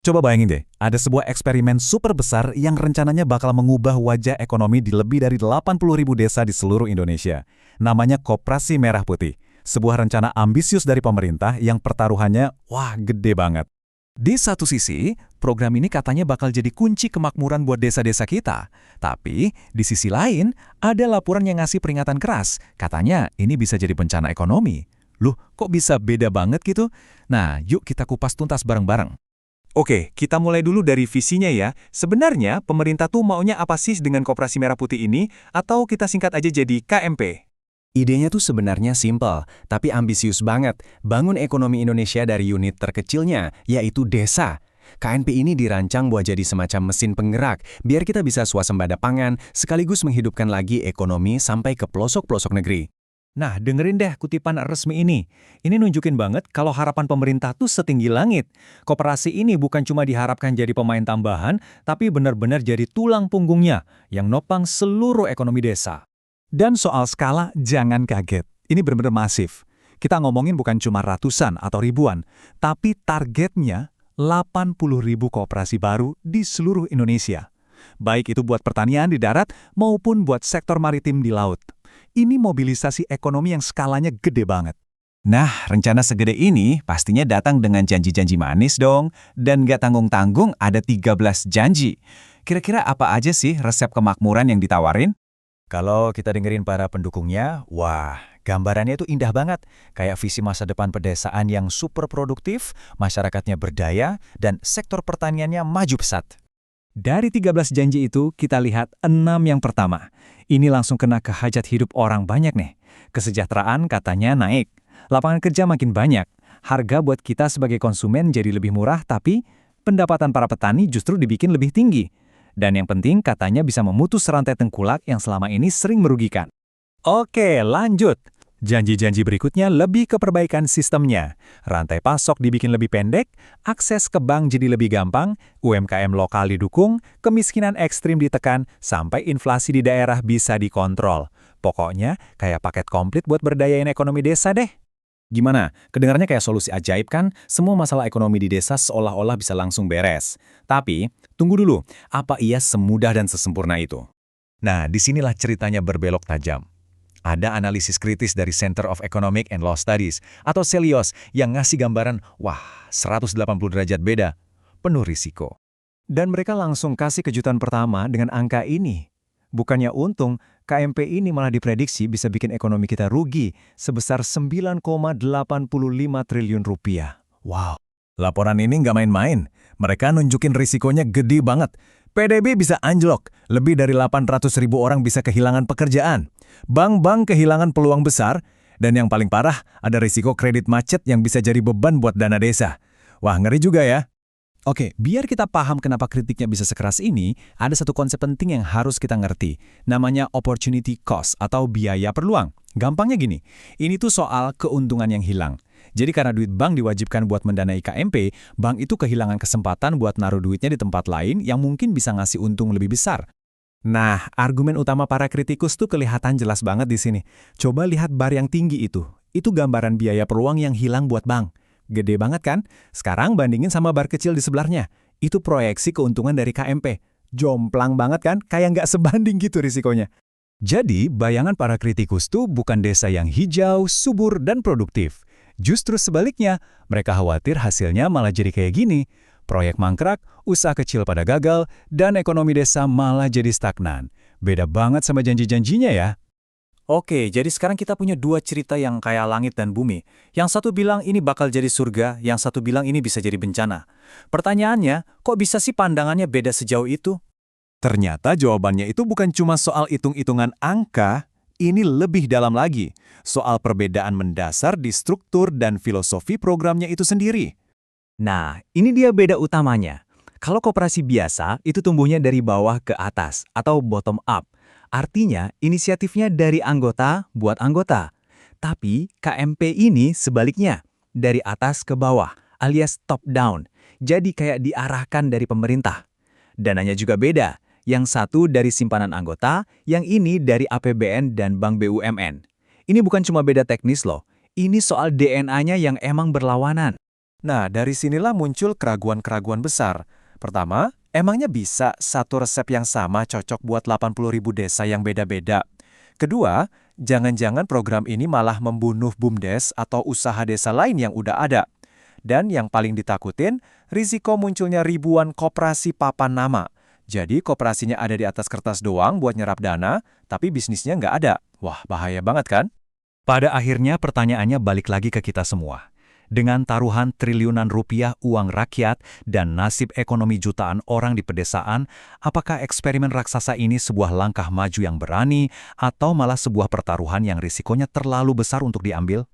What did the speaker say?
Coba bayangin deh, ada sebuah eksperimen super besar yang rencananya bakal mengubah wajah ekonomi di lebih dari 80.000 desa di seluruh Indonesia. Namanya Koperasi Merah Putih. Sebuah rencana ambisius dari pemerintah yang pertaruhannya, wah, gede banget. Di satu sisi, program ini katanya bakal jadi kunci kemakmuran buat desa-desa kita. Tapi, di sisi lain, ada laporan yang ngasih peringatan keras. Katanya ini bisa jadi bencana ekonomi. Loh, kok bisa beda banget gitu? Nah, yuk kita kupas tuntas bareng-bareng. Oke, kita mulai dulu dari visinya ya. Sebenarnya, pemerintah tuh maunya apa sih dengan Koperasi Merah Putih ini? Atau kita singkat aja jadi KMP? Idenya tuh sebenarnya simpel, tapi ambisius banget. Bangun ekonomi Indonesia dari unit terkecilnya, yaitu desa. KNP ini dirancang buat jadi semacam mesin penggerak, biar kita bisa swasembada pangan, sekaligus menghidupkan lagi ekonomi sampai ke pelosok-pelosok negeri. Nah, dengerin deh kutipan resmi ini. Ini nunjukin banget kalau harapan pemerintah tuh setinggi langit. Koperasi ini bukan cuma diharapkan jadi pemain tambahan, tapi benar-benar jadi tulang punggungnya yang nopang seluruh ekonomi desa. Dan soal skala, jangan kaget. Ini benar-benar masif. Kita ngomongin bukan cuma ratusan atau ribuan, tapi targetnya 80.000 koperasi baru di seluruh Indonesia. Baik itu buat pertanian di darat maupun buat sektor maritim di laut. Ini mobilisasi ekonomi yang skalanya gede banget. Nah, rencana segede ini pastinya datang dengan janji-janji manis dong, dan nggak tanggung-tanggung ada 13 janji. Kira-kira apa aja sih resep kemakmuran yang ditawarin? Kalau kita dengerin para pendukungnya, wah, gambarannya itu indah banget. Kayak visi masa depan pedesaan yang super produktif, masyarakatnya berdaya, dan sektor pertaniannya maju pesat. Dari 13 janji itu, kita lihat 6 yang pertama. Ini langsung kena ke hajat hidup orang banyak nih. Kesejahteraan katanya naik. Lapangan kerja makin banyak. Harga buat kita sebagai konsumen jadi lebih murah, tapi pendapatan para petani justru dibikin lebih tinggi. Dan yang penting katanya bisa memutus rantai tengkulak yang selama ini sering merugikan. Oke, lanjut. Janji-janji berikutnya lebih ke perbaikan sistemnya. Rantai pasok dibikin lebih pendek, akses ke bank jadi lebih gampang, UMKM lokal didukung, kemiskinan ekstrim ditekan, sampai inflasi di daerah bisa dikontrol. Pokoknya kayak paket komplit buat berdayain ekonomi desa deh. Gimana? Kedengarannya kayak solusi ajaib kan? Semua masalah ekonomi di desa seolah-olah bisa langsung beres. Tapi, tunggu dulu, apa iya semudah dan sesempurna itu? Nah, disinilah ceritanya berbelok tajam. Ada analisis kritis dari Center of Economic and Law Studies atau CELIOS yang ngasih gambaran, wah, 180 derajat beda, penuh risiko. Dan mereka langsung kasih kejutan pertama dengan angka ini. Bukannya untung, KMP ini malah diprediksi bisa bikin ekonomi kita rugi sebesar 9,85 triliun rupiah. Wow, laporan ini nggak main-main. Mereka nunjukin risikonya gede banget. PDB bisa anjlok, lebih dari 800.000 orang bisa kehilangan pekerjaan. Bank-bank kehilangan peluang besar, dan yang paling parah, ada risiko kredit macet yang bisa jadi beban buat dana desa. Wah, ngeri juga ya. Oke, biar kita paham kenapa kritiknya bisa sekeras ini, ada satu konsep penting yang harus kita ngerti. Namanya opportunity cost atau biaya peluang. Gampangnya gini, ini tuh soal keuntungan yang hilang. Jadi karena duit bank diwajibkan buat mendanai KMP, bank itu kehilangan kesempatan buat naruh duitnya di tempat lain yang mungkin bisa ngasih untung lebih besar. Nah, argumen utama para kritikus tuh kelihatan jelas banget di sini. Coba lihat bar yang tinggi itu. Itu gambaran biaya peluang yang hilang buat bank. Gede banget kan? Sekarang bandingin sama bar kecil di sebelahnya. Itu proyeksi keuntungan dari KMP. Jomplang banget kan? Kayak nggak sebanding gitu risikonya. Jadi, bayangan para kritikus tuh bukan desa yang hijau, subur, dan produktif. Justru sebaliknya, mereka khawatir hasilnya malah jadi kayak gini. Proyek mangkrak, usaha kecil pada gagal, dan ekonomi desa malah jadi stagnan. Beda banget sama janji-janjinya ya. Oke, jadi sekarang kita punya dua cerita yang kayak langit dan bumi. Yang satu bilang ini bakal jadi surga, yang satu bilang ini bisa jadi bencana. Pertanyaannya, kok bisa sih pandangannya beda sejauh itu? Ternyata jawabannya itu bukan cuma soal hitung-hitungan angka, ini lebih dalam lagi. Soal perbedaan mendasar di struktur dan filosofi programnya itu sendiri. Nah, ini dia beda utamanya. Kalau koperasi biasa, itu tumbuhnya dari bawah ke atas atau bottom up. Artinya, inisiatifnya dari anggota buat anggota. Tapi, KMP ini sebaliknya, dari atas ke bawah, alias top down. Jadi kayak diarahkan dari pemerintah. Dananya juga beda. Yang satu dari simpanan anggota, yang ini dari APBN dan Bank BUMN. Ini bukan cuma beda teknis loh. Ini soal DNA-nya yang emang berlawanan. Nah, dari sinilah muncul keraguan-keraguan besar. Pertama, emangnya bisa satu resep yang sama cocok buat 80.000 desa yang beda-beda? Kedua, jangan-jangan program ini malah membunuh BUMDes atau usaha desa lain yang udah ada. Dan yang paling ditakutin, risiko munculnya ribuan koperasi papan nama. Jadi koperasinya ada di atas kertas doang buat nyerap dana, tapi bisnisnya nggak ada. Wah, bahaya banget kan? Pada akhirnya pertanyaannya balik lagi ke kita semua. Dengan taruhan triliunan rupiah uang rakyat dan nasib ekonomi jutaan orang di pedesaan, apakah eksperimen raksasa ini sebuah langkah maju yang berani atau malah sebuah pertaruhan yang risikonya terlalu besar untuk diambil?